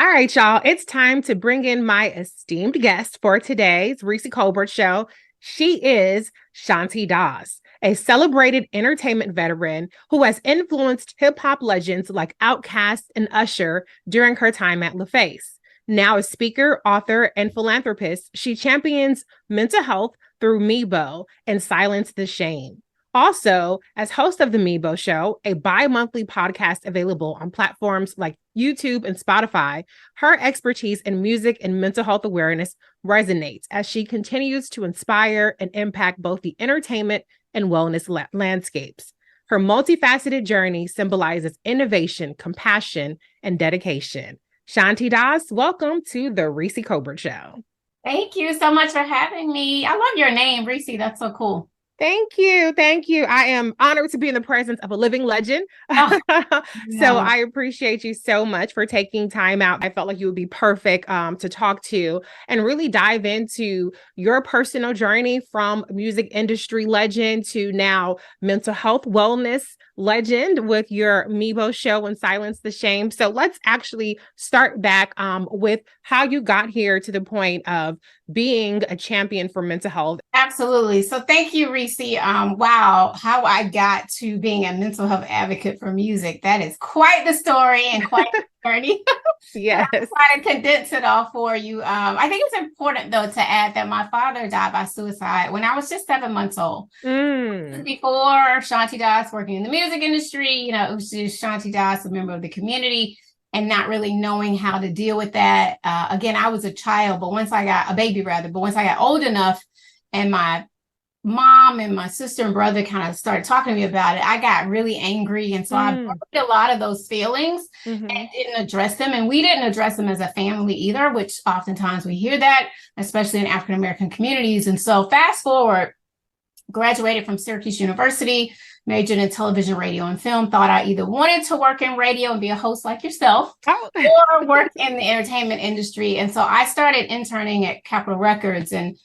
All right, y'all. It's time to bring in my esteemed guest for today's Reecie Colbert Show. She is Shanti Das, a celebrated entertainment veteran who has influenced hip-hop legends like Outkast and Usher during her time at LaFace. Now a speaker, author, and philanthropist, she champions mental health through Mibo and Silence the Shame. Also, as host of the Mibo Show, a bi-monthly podcast available on platforms like YouTube and Spotify, her expertise in music and mental health awareness resonates as she continues to inspire and impact both the entertainment and wellness landscapes. Her multifaceted journey symbolizes innovation, compassion, and dedication. Shanti Das, welcome to the Reecie Colbert Show. Thank you so much for having me. I love your name, Reecie. That's so cool. Thank you. Thank you. I am honored to be in the presence of a living legend. Oh, so I appreciate you so much for taking time out. I felt like you would be perfect to talk to and really dive into your personal journey from music industry legend to now mental health wellness legend with your Mibo Show and Silence the Shame. So let's actually start back with how you got here to the point of being a champion for mental health. Absolutely. So thank you, Reecie. Wow, how I got to being a mental health advocate for music. That is quite the story and quite the journey. Yes. I'll try to condense it all for you. I think it's important, though, to add that my father died by suicide when I was just 7 months old. Before Shanti Das working in the music industry, it was just Shanti Das, a member of the community, and not really knowing how to deal with that. Again, I was a child, but once I got old enough and my mom and my sister and brother kind of started talking to me about it, I got really angry. And so I brought a lot of those feelings and didn't address them. And we didn't address them as a family either, which oftentimes we hear that, especially in African-American communities. And so fast forward, graduated from Syracuse University, majored in television, radio, and film, thought I either wanted to work in radio and be a host like yourself or work in the entertainment industry. And so I started interning at Capitol Records. And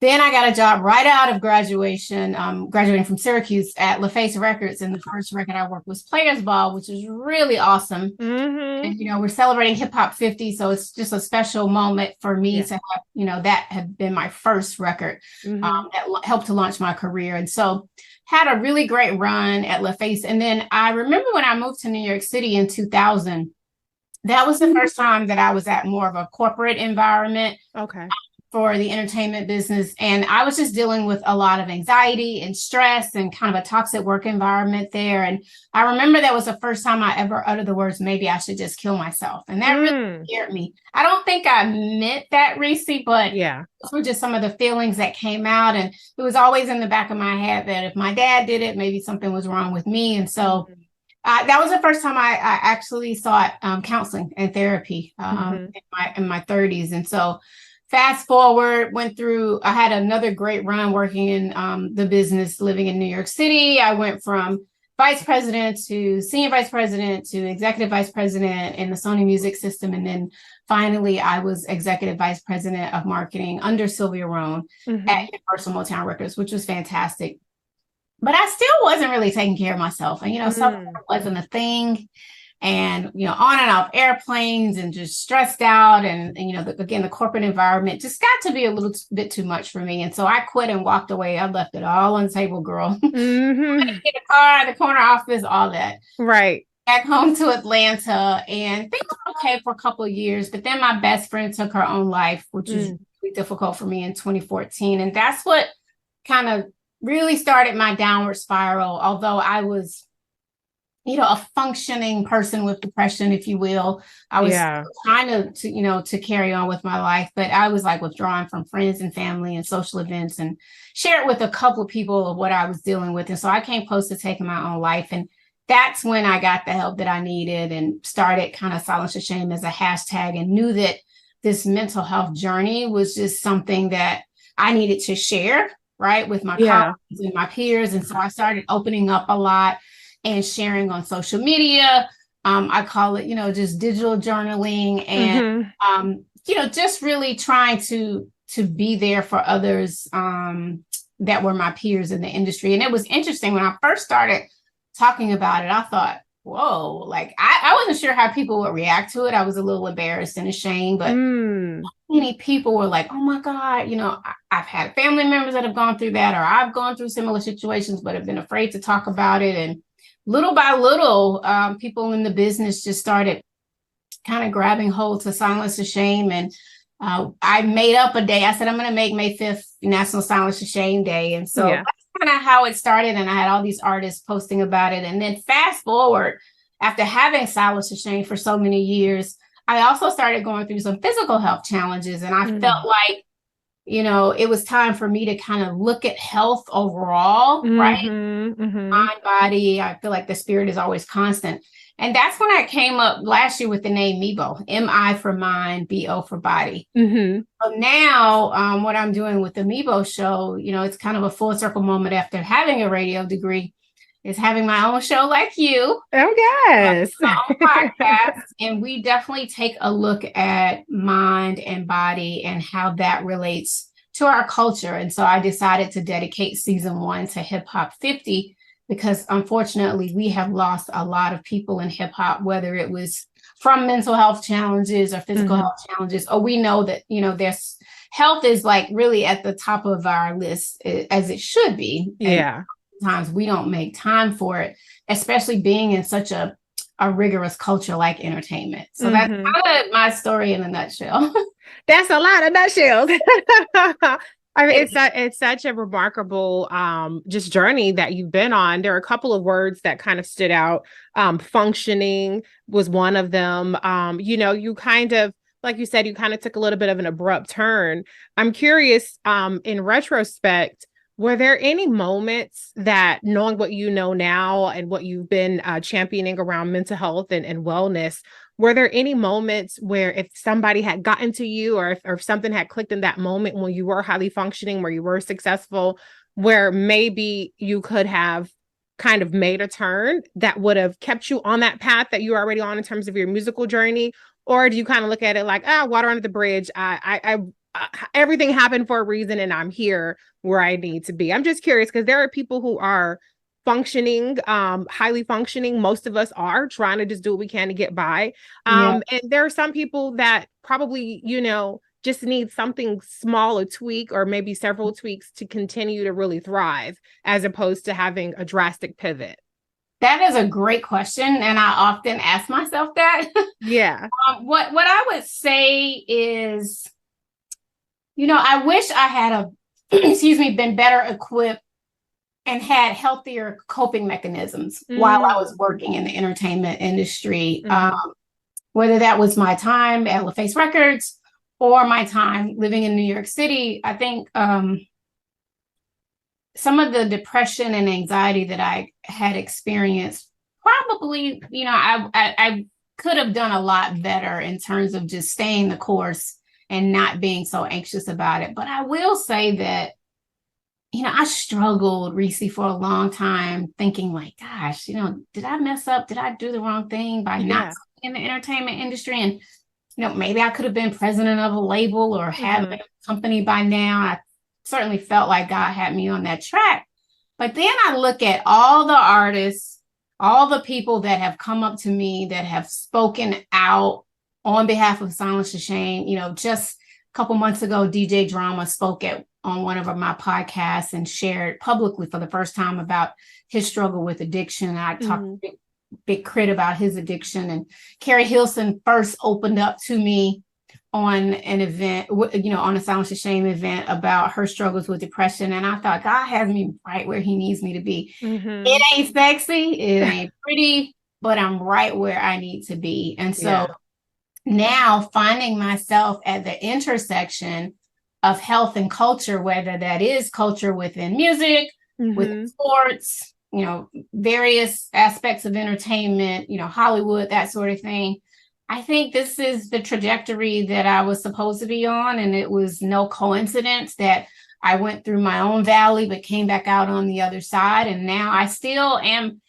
then I got a job right out of graduation, graduating from Syracuse at LaFace Records. And the first record I worked was Players Ball, which was really awesome. And, we're celebrating Hip Hop 50. So it's just a special moment for me to have, that had been my first record that helped to launch my career. And so had a really great run at LaFace. And then I remember when I moved to New York City in 2000, that was the first time that I was at more of a corporate environment. For the entertainment business. And I was just dealing with a lot of anxiety and stress and kind of a toxic work environment there. And I remember that was the first time I ever uttered the words, maybe I should just kill myself. And that really scared me. I don't think I meant that, Reecie, but those were just some of the feelings that came out. And it was always in the back of my head that if my dad did it, maybe something was wrong with me. And so that was the first time I actually sought counseling and therapy in my 30s. And so fast forward, I had another great run working in the business, living in New York City. I went from vice president to senior vice president to executive vice president in the Sony music system. And then finally, I was executive vice president of marketing under Sylvia Rohn at Universal Motown Records, which was fantastic. But I still wasn't really taking care of myself. And, self-care wasn't a thing. And, on and off airplanes and just stressed out. And again, the corporate environment just got to be a little bit too much for me. And so I quit and walked away. I left it all on the table, girl. Get a car, the corner office, all that. Right. Back home to Atlanta. And things were okay for a couple of years. But then my best friend took her own life, which was really difficult for me in 2014. And that's what kind of really started my downward spiral. Although I was a functioning person with depression, if you will. I was trying to carry on with my life, but I was like withdrawing from friends and family and social events and shared with a couple of people of what I was dealing with. And so I came close to taking my own life. And that's when I got the help that I needed and started kind of Silence the Shame as a hashtag and knew that this mental health journey was just something that I needed to share, right, with my colleagues and my peers. And so I started opening up a lot and sharing on social media. I call it, just digital journaling and, just really trying to be there for others that were my peers in the industry. And it was interesting when I first started talking about it, I thought, whoa, like I wasn't sure how people would react to it. I was a little embarrassed and ashamed, but many people were like, oh my God, I've had family members that have gone through that, or I've gone through similar situations, but have been afraid to talk about it. And little by little, people in the business just started kind of grabbing hold to Silence the Shame. And I made up a day. I said, I'm going to make May 5th National Silence the Shame Day. And so that's kind of how it started. And I had all these artists posting about it. And then fast forward, after having Silence the Shame for so many years, I also started going through some physical health challenges. And I felt like, it was time for me to kind of look at health overall, right? Mind, body. I feel like the spirit is always constant. And that's when I came up last year with the name Mibo, M-I for mind, B-O for body. So now what I'm doing with the Mibo Show, it's kind of a full circle moment after having a radio degree, is having my own show like you. Oh, yes. My own podcast. And we definitely take a look at mind and body and how that relates to our culture. And so I decided to dedicate season 1 to Hip Hop 50, because unfortunately we have lost a lot of people in hip hop, whether it was from mental health challenges or physical health challenges, or we know that, there's health is like really at the top of our list, as it should be. Yeah. Times we don't make time for it, especially being in such a rigorous culture like entertainment. So that's kind of my story in a nutshell. That's a lot of nutshells. I mean, it's such a remarkable just journey that you've been on. There are a couple of words that kind of stood out. Functioning was one of them. You kind of, like you said, you kind of took a little bit of an abrupt turn. I'm curious, in retrospect, were there any moments that, knowing what you know now and what you've been championing around mental health and wellness, were there any moments where if somebody had gotten to you, or if something had clicked in that moment when you were highly functioning, where you were successful, where maybe you could have kind of made a turn that would have kept you on that path that you were already on in terms of your musical journey? Or do you kind of look at it like, water under the bridge? Everything happened for a reason, and I'm here where I need to be. I'm just curious, because there are people who are functioning, highly functioning. Most of us are trying to just do what we can to get by. And there are some people that probably, just need something small, a tweak, or maybe several tweaks to continue to really thrive, as opposed to having a drastic pivot. That is a great question. And I often ask myself that. Yeah. What I would say is, I wish I had been better equipped and had healthier coping mechanisms while I was working in the entertainment industry. Whether that was my time at LaFace Records or my time living in New York City, I think some of the depression and anxiety that I had experienced, probably, I could have done a lot better in terms of just staying the course and not being so anxious about it. But I will say that, I struggled, Reecie, for a long time, thinking like, gosh, did I mess up? Did I do the wrong thing by not in the entertainment industry? And, maybe I could have been president of a label or have a company by now. I certainly felt like God had me on that track. But then I look at all the artists, all the people that have come up to me, that have spoken out on behalf of Silence the Shame. Just a couple months ago, DJ Drama spoke on one of my podcasts and shared publicly for the first time about his struggle with addiction. I talked big crit about his addiction, and Carrie Hilson first opened up to me on an event, on a Silence the Shame event, about her struggles with depression. And I thought, God has me right where he needs me to be. It ain't sexy, it ain't pretty, but I'm right where I need to be. And so now finding myself at the intersection of health and culture, whether that is culture within music, within sports, various aspects of entertainment, Hollywood, that sort of thing. I think this is the trajectory that I was supposed to be on. And it was no coincidence that I went through my own valley, but came back out on the other side. And now I still am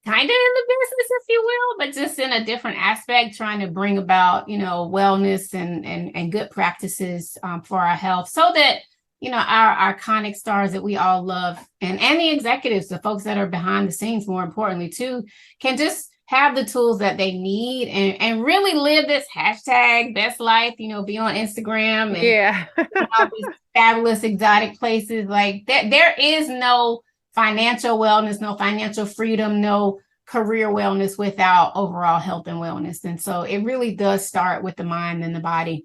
kind of in the business, if you will, but just in a different aspect, trying to bring about, wellness and good practices for our health, so that, our iconic stars that we all love, and the executives, the folks that are behind the scenes, more importantly too, can just have the tools that they need and really live this hashtag best life, you know, be on Instagram and all these fabulous exotic places. Like there is no financial wellness, no financial freedom, no career wellness without overall health and wellness. And so it really does start with the mind and the body.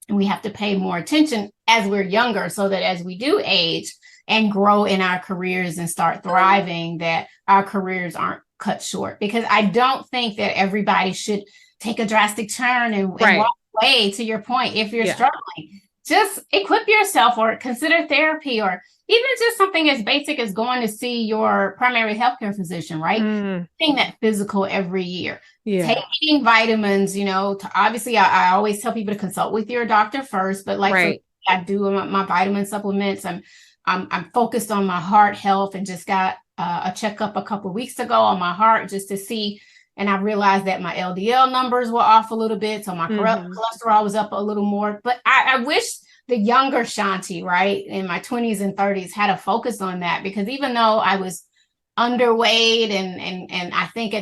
And we have to pay more attention as we're younger so that as we do age and grow in our careers and start thriving, that our careers aren't cut short. Because I don't think that everybody should take a drastic turn and walk away. To your point, if you're struggling, just equip yourself or consider therapy, or even just something as basic as going to see your primary healthcare physician, right? Doing that physical every year. Taking vitamins, you know, obviously I always tell people to consult with your doctor first, but like I do my vitamin supplements. I'm focused on my heart health and just got a checkup a couple of weeks ago on my heart just to see. And I realized that my LDL numbers were off a little bit. So my cholesterol was up a little more. But I wish the younger Shanti, right, in my 20s and 30s had a focus on that, because even though I was underweight and I think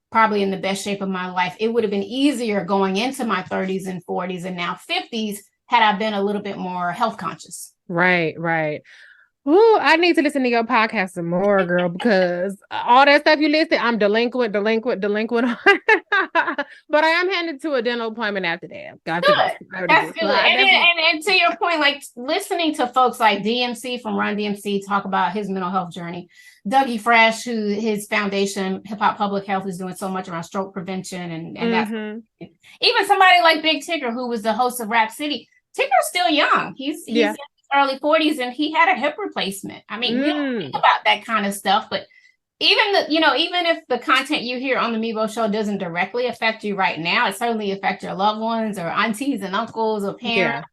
probably in the best shape of my life, it would have been easier going into my 30s and 40s and now 50s had I been a little bit more health conscious. Right. Ooh, I need to listen to your podcast some more, girl, because all that stuff you listed, I'm delinquent on. But I am headed to a dental appointment after that. That's good. And to your point, like listening to folks like DMC from Run DMC talk about his mental health journey, Dougie Fresh, who his foundation, Hip Hop Public Health, is doing so much around stroke prevention, and that's even somebody like Big Tigger, who was the host of Rap City. Tigger's still young. He's in his early 40s and he had a hip replacement. I mean, we don't think about that kind of stuff, but even if the content you hear on the Mibo Show doesn't directly affect you right now, it certainly affects your loved ones or aunties and uncles or parents.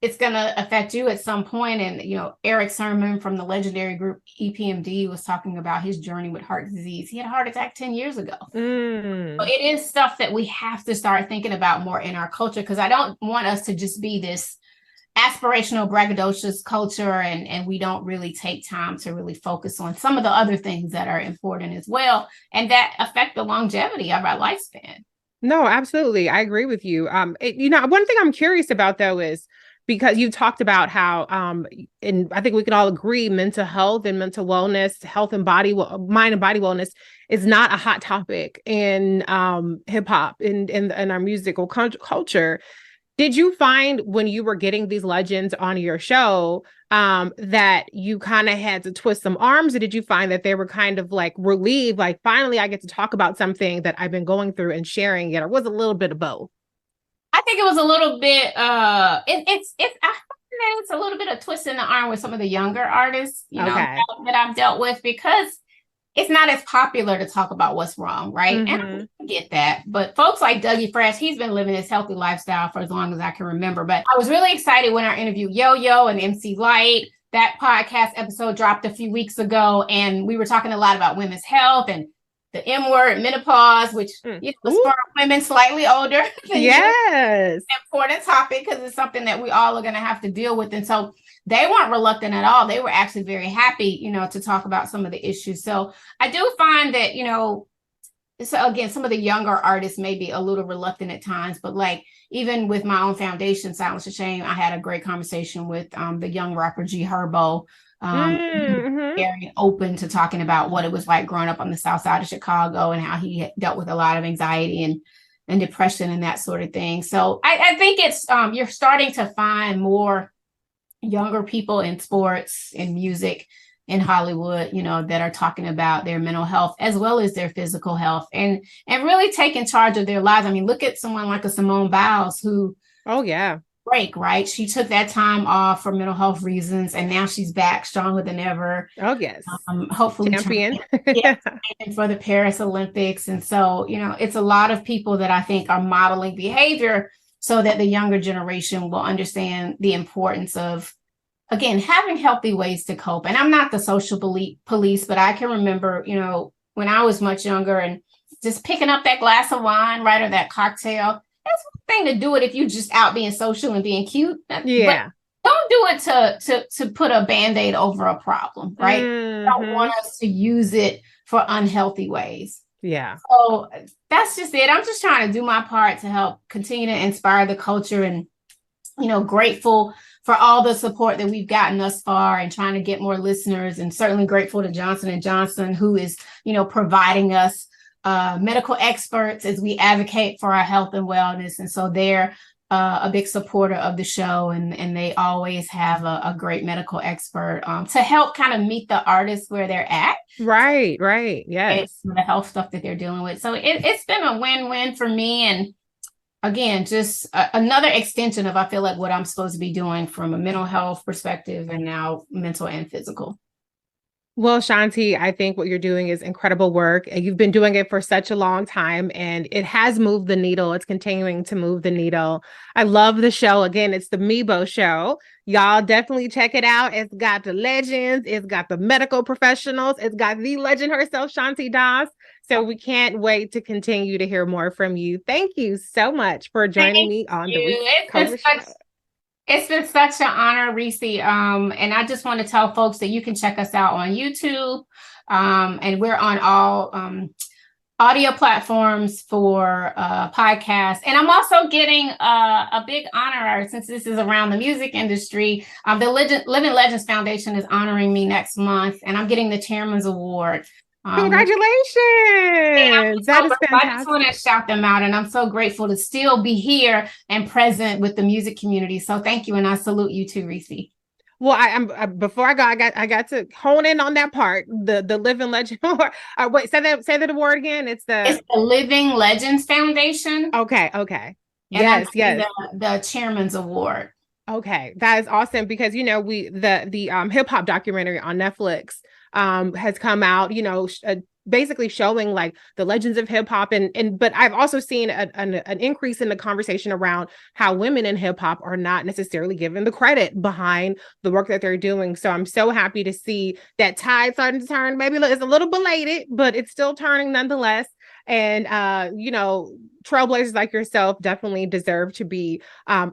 It's going to affect you at some point. And, you know, Eric Sermon from the legendary group EPMD was talking about his journey with heart disease. He had a heart attack 10 years ago. So it is stuff that we have to start thinking about more in our culture, because I don't want us to just be this aspirational, braggadocious culture, and we don't really take time to really focus on some of the other things that are important as well, and that affect the longevity of our lifespan. No, absolutely. I agree with you. One thing I'm curious about, though, is because you talked about how, and I think we can all agree, mental health and mental wellness, health and mind and body wellness is not a hot topic in hip hop, in our musical culture. Did you find when you were getting these legends on your show that you kind of had to twist some arms, or did you find that they were kind of like relieved, like finally I get to talk about something that I've been going through and sharing it, or was it a little bit of both? I think it was a little bit, it's a little bit of twist in the arm with some of the younger artists, that I've dealt with, because it's not as popular to talk about what's wrong, right? And I get that. But folks like Dougie Fresh, he's been living this healthy lifestyle for as long as I can remember. But I was really excited when I interviewed Yo-Yo and MC Light. That podcast episode dropped a few weeks ago, and we were talking a lot about women's health and the M word, menopause, which is for women slightly older. Yes. Important topic, because it's something that we all are going to have to deal with. And so they weren't reluctant at all. They were actually very happy, to talk about some of the issues. So I do find that, so again, some of the younger artists may be a little reluctant at times, but like even with my own foundation, Silence to Shame, I had a great conversation with the young rapper G Herbo, very open to talking about what it was like growing up on the South Side of Chicago and how he dealt with a lot of anxiety and depression and that sort of thing. So I think it's you're starting to find more younger people in sports, in music, in Hollywood, that are talking about their mental health as well as their physical health and really taking charge of their lives. I mean, look at someone like a Simone Biles who, break, right? She took that time off for mental health reasons, and now she's back stronger than ever. Oh, yes. Hopefully champion for the Paris Olympics. And so, it's a lot of people that I think are modeling behavior so that the younger generation will understand the importance of, again, having healthy ways to cope. And I'm not the social police, but I can remember, when I was much younger and just picking up that glass of wine, right, or that cocktail. That's one thing to do it if you're just out being social and being cute. Yeah. But don't do it to put a Band-Aid over a problem, right? I don't want us to use it for unhealthy ways. Yeah. So that's just it. I'm just trying to do my part to help continue to inspire the culture, and, grateful for all the support that we've gotten thus far and trying to get more listeners, and certainly grateful to Johnson & Johnson, who is, providing us medical experts as we advocate for our health and wellness. And so they're a big supporter of the show, and they always have a great medical expert to help kind of meet the artists where they're at. Right. Yes. The health stuff that they're dealing with. So it's been a win-win for me. And again, just another extension of, I feel like, what I'm supposed to be doing from a mental health perspective, and now mental and physical. Well, Shanti, I think what you're doing is incredible work. And you've been doing it for such a long time, and it has moved the needle. It's continuing to move the needle. I love the show. Again, it's the Mibo Show. Y'all definitely check it out. It's got the legends. It's got the medical professionals. It's got the legend herself, Shanti Das. So we can't wait to continue to hear more from you. Thank you so much for joining me on the Reecie Colbert Show. It's been such an honor, Reece. And I just want to tell folks that you can check us out on YouTube. And we're on all audio platforms for podcasts. And I'm also getting a big honor, since this is around the music industry. The Living Legends Foundation is honoring me next month, and I'm getting the Chairman's Award. Congratulations. That is fantastic. I just want to shout them out, and I'm so grateful to still be here and present with the music community. So thank you, and I salute you too, Reece. Well, before I got to hone in on that part, the Living Legend Award. Wait, say that award again. It's the Living Legends Foundation. Okay. And yes. The Chairman's Award. Okay, that is awesome, because the hip hop documentary on Netflix has come out, basically showing like the legends of hip hop, but I've also seen an increase in the conversation around how women in hip hop are not necessarily given the credit behind the work that they're doing. So I'm so happy to see that tide starting to turn. Maybe it's a little belated, but it's still turning nonetheless. And trailblazers like yourself definitely deserve to be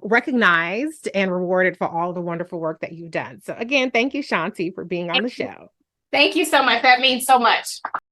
recognized and rewarded for all the wonderful work that you've done. So again, thank you, Shanti, for being on the show. Thank you so much. That means so much.